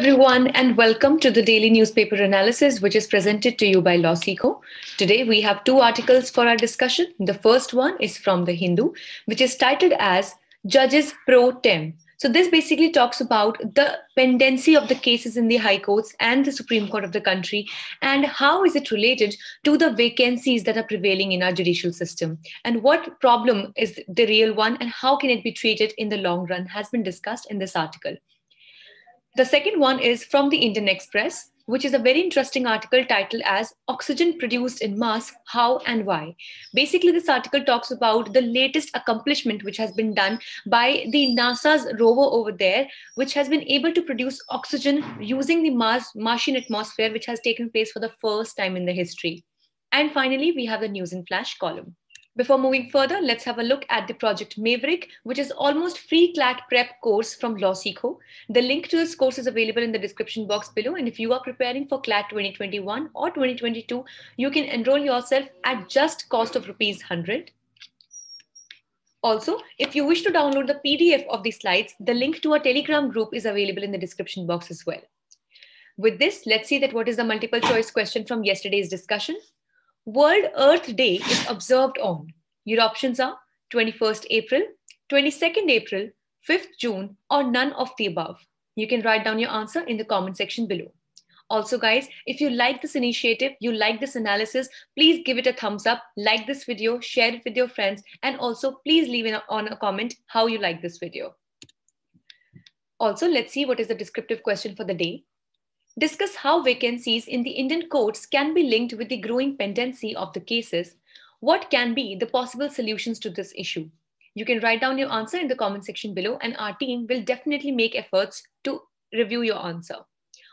everyone, and welcome to the daily newspaper analysis, which is presented to you by LawSeco. Today, we have two articles for our discussion. The first one is from The Hindu, which is titled as Judges Pro Tem. So, this basically talks about the pendency of the cases in the High Courts and the Supreme Court of the country, and how is it related to the vacancies that are prevailing in our judicial system, and what problem is the real one, and how can it be treated in the long run, has been discussed in this article. The second one is from the Indian Express, which is a very interesting article titled as Oxygen Produced in Mass, How and Why. Basically, this article talks about the latest accomplishment which has been done by the NASA's rover over there, which has been able to produce oxygen using the Martian atmosphere, which has taken place for the first time in the history. And finally, we have the News in Flash column. Before moving further, let's have a look at the Project Maverick, which is almost free CLAT prep course from LawSeco. The link to this course is available in the description box below. And if you are preparing for CLAT 2021 or 2022, you can enroll yourself at just cost of ₹100. Also, if you wish to download the PDF of the slides, the link to our Telegram group is available in the description box as well. With this, let's see that what is the multiple choice question from yesterday's discussion. World Earth Day is observed on. Your options are 21st April, 22nd April, 5th June, or none of the above. You can write down your answer in the comment section below. Also, guys, if you like this initiative, you like this analysis, please give it a thumbs up, like this video, share it with your friends, and also please leave on a comment how you like this video. Also, let's see what is the descriptive question for the day. Discuss how vacancies in the Indian courts can be linked with the growing pendency of the cases. What can be the possible solutions to this issue? You can write down your answer in the comment section below, and our team will definitely make efforts to review your answer.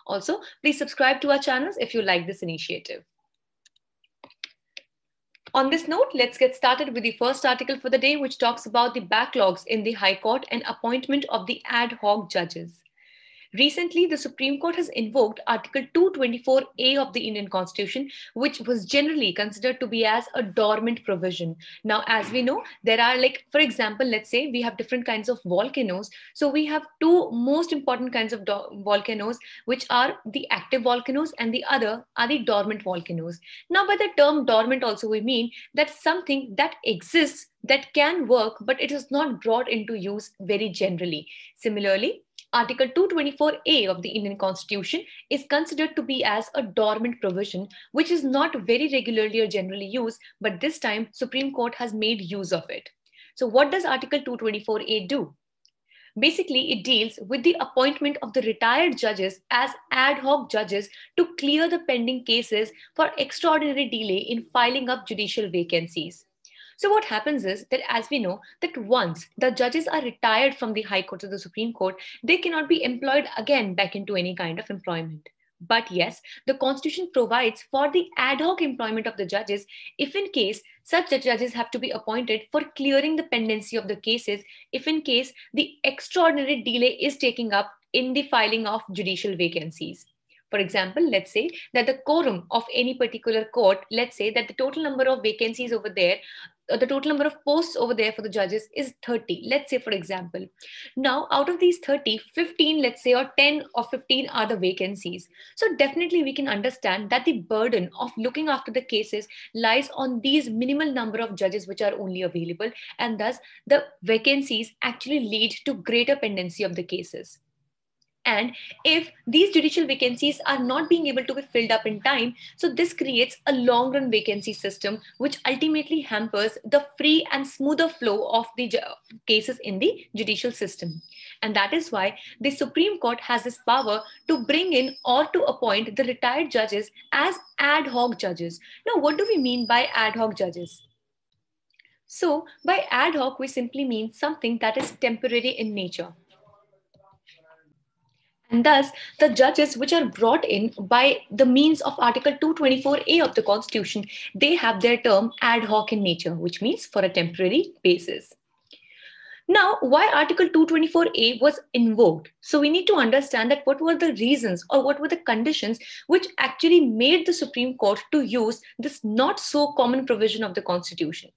Also, please subscribe to our channels if you like this initiative. On this note, let's get started with the first article for the day, which talks about the backlogs in the High Court and appointment of the ad hoc judges. Recently, the Supreme Court has invoked Article 224A of the Indian Constitution, which was generally considered to be as a dormant provision. Now, as we know, there are, like, for example, let's say we have different kinds of volcanoes. So we have two most important kinds of volcanoes, which are the active volcanoes and the other are the dormant volcanoes. Now, by the term dormant also, we mean that something that exists that can work, but it is not brought into use very generally. Similarly, Article 224A of the Indian Constitution is considered to be as a dormant provision, which is not very regularly or generally used, but this time Supreme Court has made use of it. So what does Article 224A do? Basically, it deals with the appointment of the retired judges as ad hoc judges to clear the pending cases for extraordinary delay in filing up judicial vacancies. So what happens is that, as we know, that once the judges are retired from the High Court to the Supreme Court, they cannot be employed again back into any kind of employment. But yes, the Constitution provides for the ad hoc employment of the judges if in case such judges have to be appointed for clearing the pendency of the cases, if in case the extraordinary delay is taking up in the filing of judicial vacancies. For example, let's say that the quorum of any particular court, let's say that the total number of vacancies over there, the total number of posts over there for the judges is 30, let's say, for example. Now, out of these 30, 15, let's say, or 10 or 15 are the vacancies. So definitely we can understand that the burden of looking after the cases lies on these minimal number of judges which are only available, and thus the vacancies actually lead to greater pendency of the cases. And if these judicial vacancies are not being able to be filled up in time, so this creates a long run vacancy system, which ultimately hampers the free and smoother flow of the cases in the judicial system. And that is why the Supreme Court has this power to bring in or to appoint the retired judges as ad hoc judges. Now, what do we mean by ad hoc judges? So by ad hoc, we simply mean something that is temporary in nature. And thus, the judges which are brought in by the means of Article 224A of the Constitution, they have their term ad hoc in nature, which means for a temporary basis. Now, why Article 224A was invoked? So we need to understand that what were the reasons or what were the conditions which actually made the Supreme Court to use this not so common provision of the Constitution.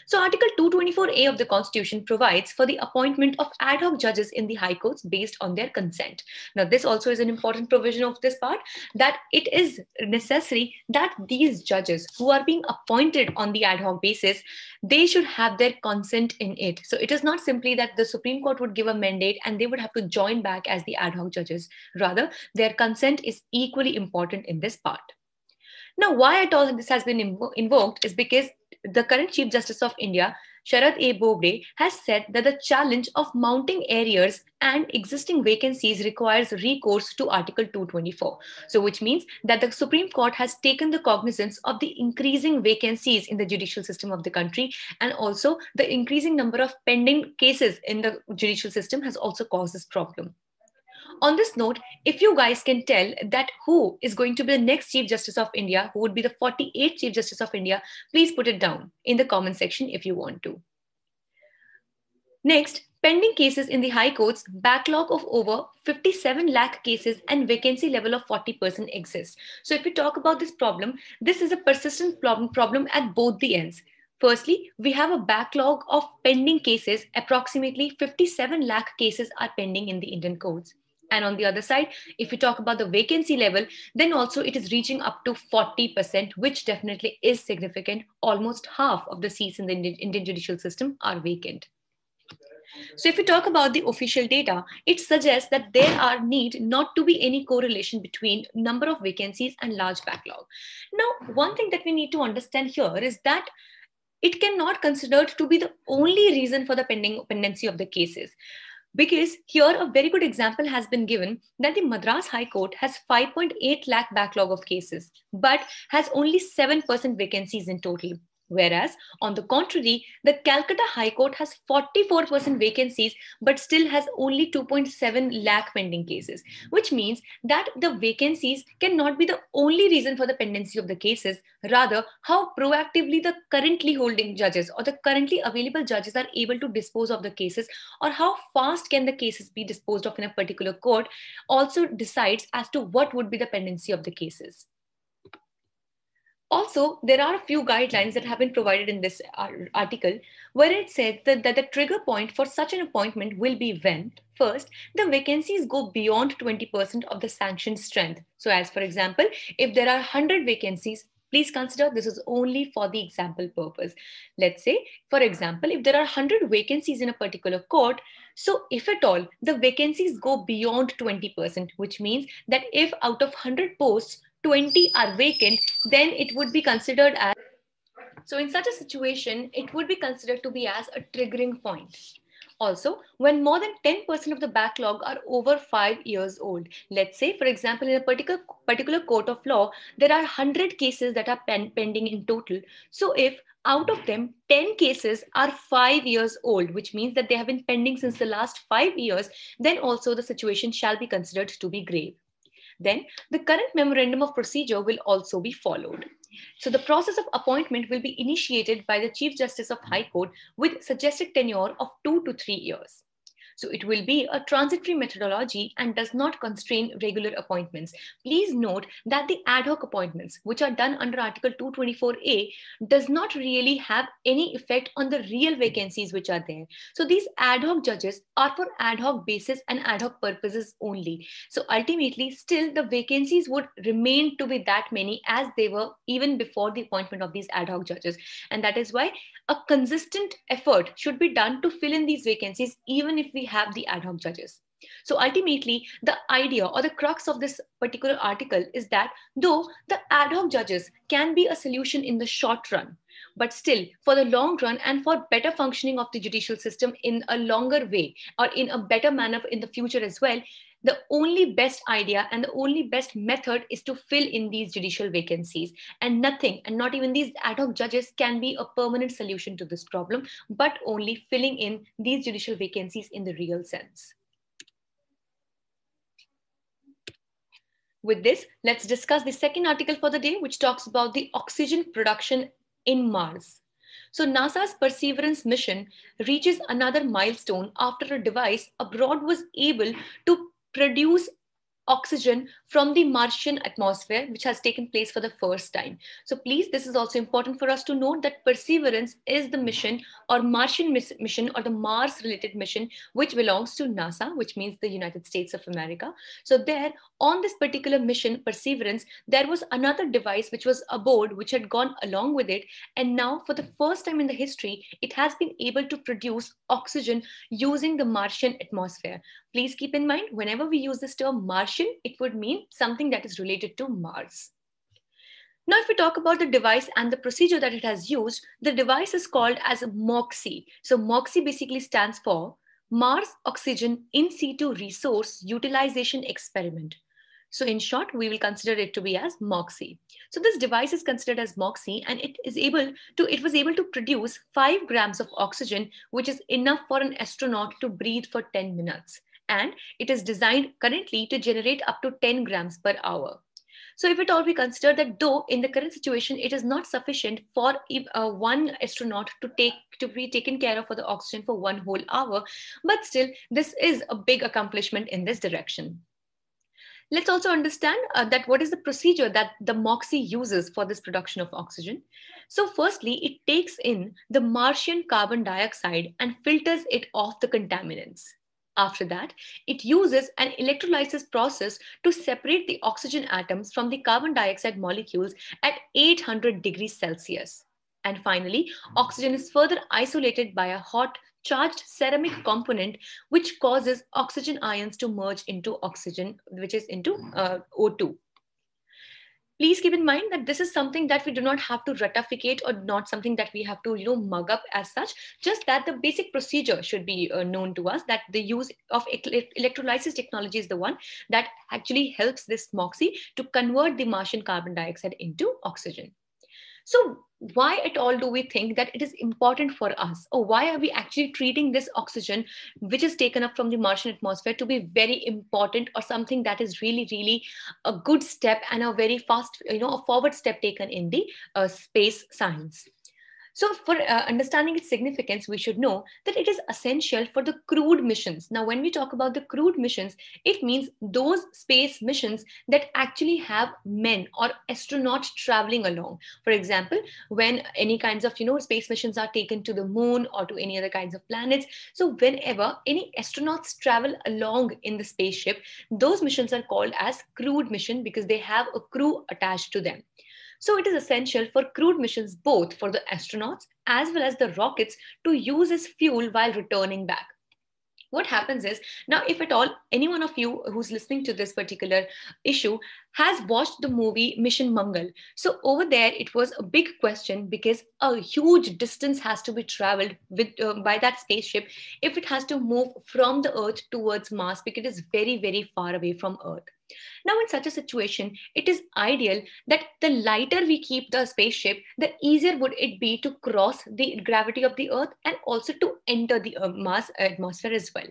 So Article 224A of the Constitution provides for the appointment of ad hoc judges in the high courts based on their consent. Now, this also is an important provision of this part, that it is necessary that these judges who are being appointed on the ad hoc basis, they should have their consent in it. So it is not simply that the Supreme Court would give a mandate and they would have to join back as the ad hoc judges. Rather, their consent is equally important in this part. Now, why at all this has been invoked is because the current Chief Justice of India, Sharad A. Bobde, has said that the challenge of mounting arrears and existing vacancies requires recourse to Article 224. So, which means that the Supreme Court has taken the cognizance of the increasing vacancies in the judicial system of the country, and also the increasing number of pending cases in the judicial system has also caused this problem. On this note, if you guys can tell that who is going to be the next Chief Justice of India, who would be the 48th Chief Justice of India, please put it down in the comment section if you want to. Next, pending cases in the High Courts, backlog of over 57 lakh cases and vacancy level of 40% exists. So if we talk about this problem, this is a persistent problem at both the ends. Firstly, we have a backlog of pending cases. Approximately 57 lakh cases are pending in the Indian courts. And on the other side, if we talk about the vacancy level, then also it is reaching up to 40%, which definitely is significant. Almost half of the seats in the Indian judicial system are vacant. So if we talk about the official data, it suggests that there are need not to be any correlation between number of vacancies and large backlog. Now, one thing that we need to understand here is that it cannot considered to be the only reason for the pendency of the cases. Because here a very good example has been given that the Madras High Court has 5.8 lakh backlog of cases, but has only 7% vacancies in total. Whereas, on the contrary, the Calcutta High Court has 44% vacancies, but still has only 2.7 lakh pending cases, which means that the vacancies cannot be the only reason for the pendency of the cases. Rather, how proactively the currently holding judges or the currently available judges are able to dispose of the cases, or how fast can the cases be disposed of in a particular court, also decides as to what would be the pendency of the cases. Also, there are a few guidelines that have been provided in this article, where it says that the trigger point for such an appointment will be when, first, the vacancies go beyond 20% of the sanctioned strength. So as for example, if there are 100 vacancies, please consider this is only for the example purpose. Let's say, for example, if there are 100 vacancies in a particular court, so if at all the vacancies go beyond 20%, which means that if out of 100 posts, 20 are vacant, then it would be considered as, so in such a situation, it would be considered to be as a triggering point. Also, when more than 10% of the backlog are over 5 years old, let's say, for example, in a particular court of law, there are 100 cases that are pending in total. So if out of them, 10 cases are 5 years old, which means that they have been pending since the last 5 years, then also the situation shall be considered to be grave. Then the current memorandum of procedure will also be followed. So the process of appointment will be initiated by the Chief Justice of High Court with suggested tenure of 2 to 3 years. So it will be a transitory methodology and does not constrain regular appointments. Please note that the ad hoc appointments, which are done under Article 224A, does not really have any effect on the real vacancies which are there. So these ad hoc judges are for ad hoc basis and ad hoc purposes only. So ultimately, still the vacancies would remain to be that many as they were even before the appointment of these ad hoc judges. And that is why a consistent effort should be done to fill in these vacancies, even if we have the ad hoc judges. So ultimately, the idea or the crux of this particular article is that though the ad hoc judges can be a solution in the short run, but still for the long run and for better functioning of the judicial system in a longer way or in a better manner in the future as well, the only best idea and the only best method is to fill in these judicial vacancies, and nothing, and not even these ad hoc judges, can be a permanent solution to this problem, but only filling in these judicial vacancies in the real sense. With this, let's discuss the second article for the day, which talks about the oxygen production in Mars. So NASA's Perseverance mission reaches another milestone after a device abroad was able to produce oxygen from the Martian atmosphere, which has taken place for the first time. So please, this is also important for us to note that Perseverance is the mission or Martian mission or the Mars related mission, which belongs to NASA, which means the United States of America. So there, on this particular mission, Perseverance, there was another device which was aboard, which had gone along with it. And now for the first time in the history, it has been able to produce oxygen using the Martian atmosphere. Please keep in mind, whenever we use this term Martian, it would mean something that is related to Mars. Now, if we talk about the device and the procedure that it has used, the device is called as MOXIE. So MOXIE basically stands for Mars Oxygen In Situ Resource Utilization Experiment. So in short, we will consider it to be as MOXIE. So this device is considered as MOXIE, and it was able to produce 5 grams of oxygen, which is enough for an astronaut to breathe for 10 minutes. And it is designed currently to generate up to 10 grams per hour. So if at all we consider that though in the current situation, it is not sufficient for one astronaut to be taken care of for the oxygen for 1 whole hour, but still this is a big accomplishment in this direction. Let's also understand that what is the procedure that the MOXIE uses for this production of oxygen. So firstly, it takes in the Martian carbon dioxide and filters it off the contaminants. After that, it uses an electrolysis process to separate the oxygen atoms from the carbon dioxide molecules at 800 degrees Celsius. And finally, oxygen is further isolated by a hot charged ceramic component, which causes oxygen ions to merge into oxygen, which is into O2. Please keep in mind that this is something that we do not have to ratificate or not something that we have to mug up as such, just that the basic procedure should be known to us, that the use of electrolysis technology is the one that actually helps this MOXIE to convert the Martian carbon dioxide into oxygen. So why at all do we think that it is important for us, or why are we actually treating this oxygen which is taken up from the Martian atmosphere to be very important, or something that is really, really a good step and a very fast, a forward step taken in the space science? So for understanding its significance, we should know that it is essential for the crewed missions. Now, when we talk about the crewed missions, it means those space missions that actually have men or astronauts traveling along. For example, when any kinds of, space missions are taken to the moon or to any other kinds of planets. So whenever any astronauts travel along in the spaceship, those missions are called as crewed mission because they have a crew attached to them. So it is essential for crewed missions, both for the astronauts as well as the rockets, to use as fuel while returning back. What happens is, now if at all any one of you who's listening to this particular issue has watched the movie Mission Mangal, so over there it was a big question because a huge distance has to be traveled by that spaceship if it has to move from the Earth towards Mars, because it is very, very far away from Earth. Now, in such a situation, it is ideal that the lighter we keep the spaceship, the easier would it be to cross the gravity of the Earth and also to enter the Mars atmosphere as well.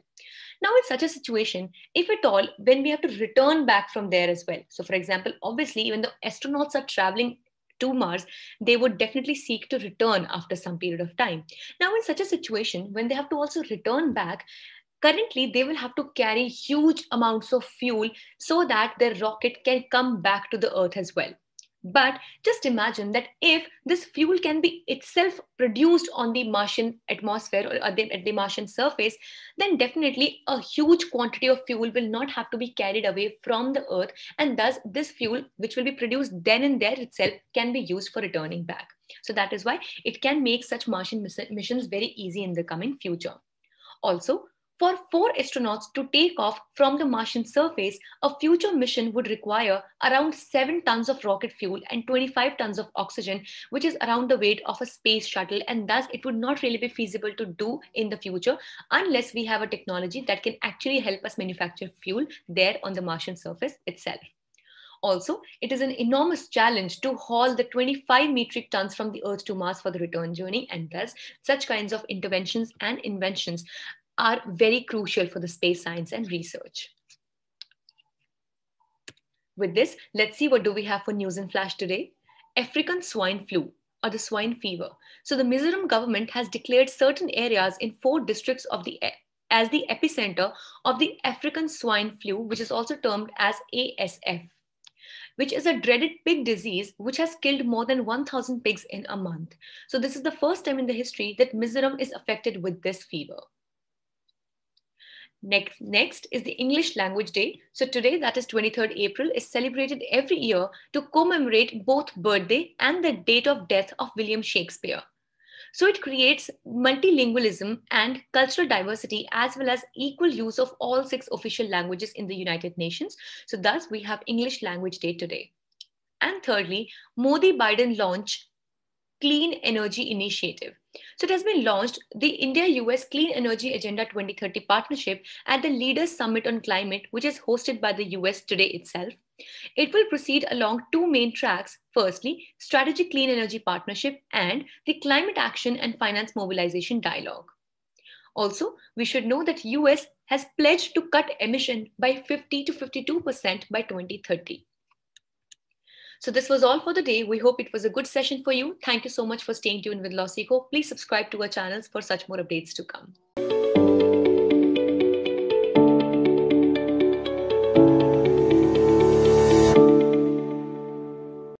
Now, in such a situation, if at all, when we have to return back from there as well. So, for example, obviously, when the astronauts are traveling to Mars, they would definitely seek to return after some period of time. Now, in such a situation, when they have to also return back, currently they will have to carry huge amounts of fuel so that their rocket can come back to the Earth as well. But just imagine that if this fuel can be itself produced on the Martian atmosphere or at the Martian surface, then definitely a huge quantity of fuel will not have to be carried away from the Earth. And thus, this fuel, which will be produced then and there itself, can be used for returning back. So that is why it can make such Martian missions very easy in the coming future. Also, for 4 astronauts to take off from the Martian surface, a future mission would require around 7 tons of rocket fuel and 25 tons of oxygen, which is around the weight of a space shuttle. And thus, it would not really be feasible to do in the future unless we have a technology that can actually help us manufacture fuel there on the Martian surface itself. Also, it is an enormous challenge to haul the 25 metric tons from the Earth to Mars for the return journey. And thus, such kinds of interventions and inventions are very crucial for the space science and research. With this, let's see what do we have for news in flash today. African swine flu, or the swine fever. So the Mizoram government has declared certain areas in 4 districts of the as the epicenter of the African swine flu, which is also termed as ASF, which is a dreaded pig disease which has killed more than 1,000 pigs in a month. So this is the first time in the history that Mizoram is affected with this fever. Next is the English Language Day. So today, that is 23rd April, is celebrated every year to commemorate both birthday and the date of death of William Shakespeare. So it creates multilingualism and cultural diversity as well as equal use of all 6 official languages in the United Nations. So thus we have English Language Day today. And thirdly, Modi-Biden launch Clean Energy Initiative. So it has been launched, the India-US Clean Energy Agenda 2030 partnership at the Leaders Summit on Climate, which is hosted by the US today itself. It will proceed along 2 main tracks. Firstly, Strategic Clean Energy Partnership and the Climate Action and Finance Mobilization Dialogue. Also, we should know that US has pledged to cut emission by 50 to 52% by 2030. So this was all for the day. We hope it was a good session for you. Thank you so much for staying tuned with LawSikho. Please subscribe to our channels for such more updates to come.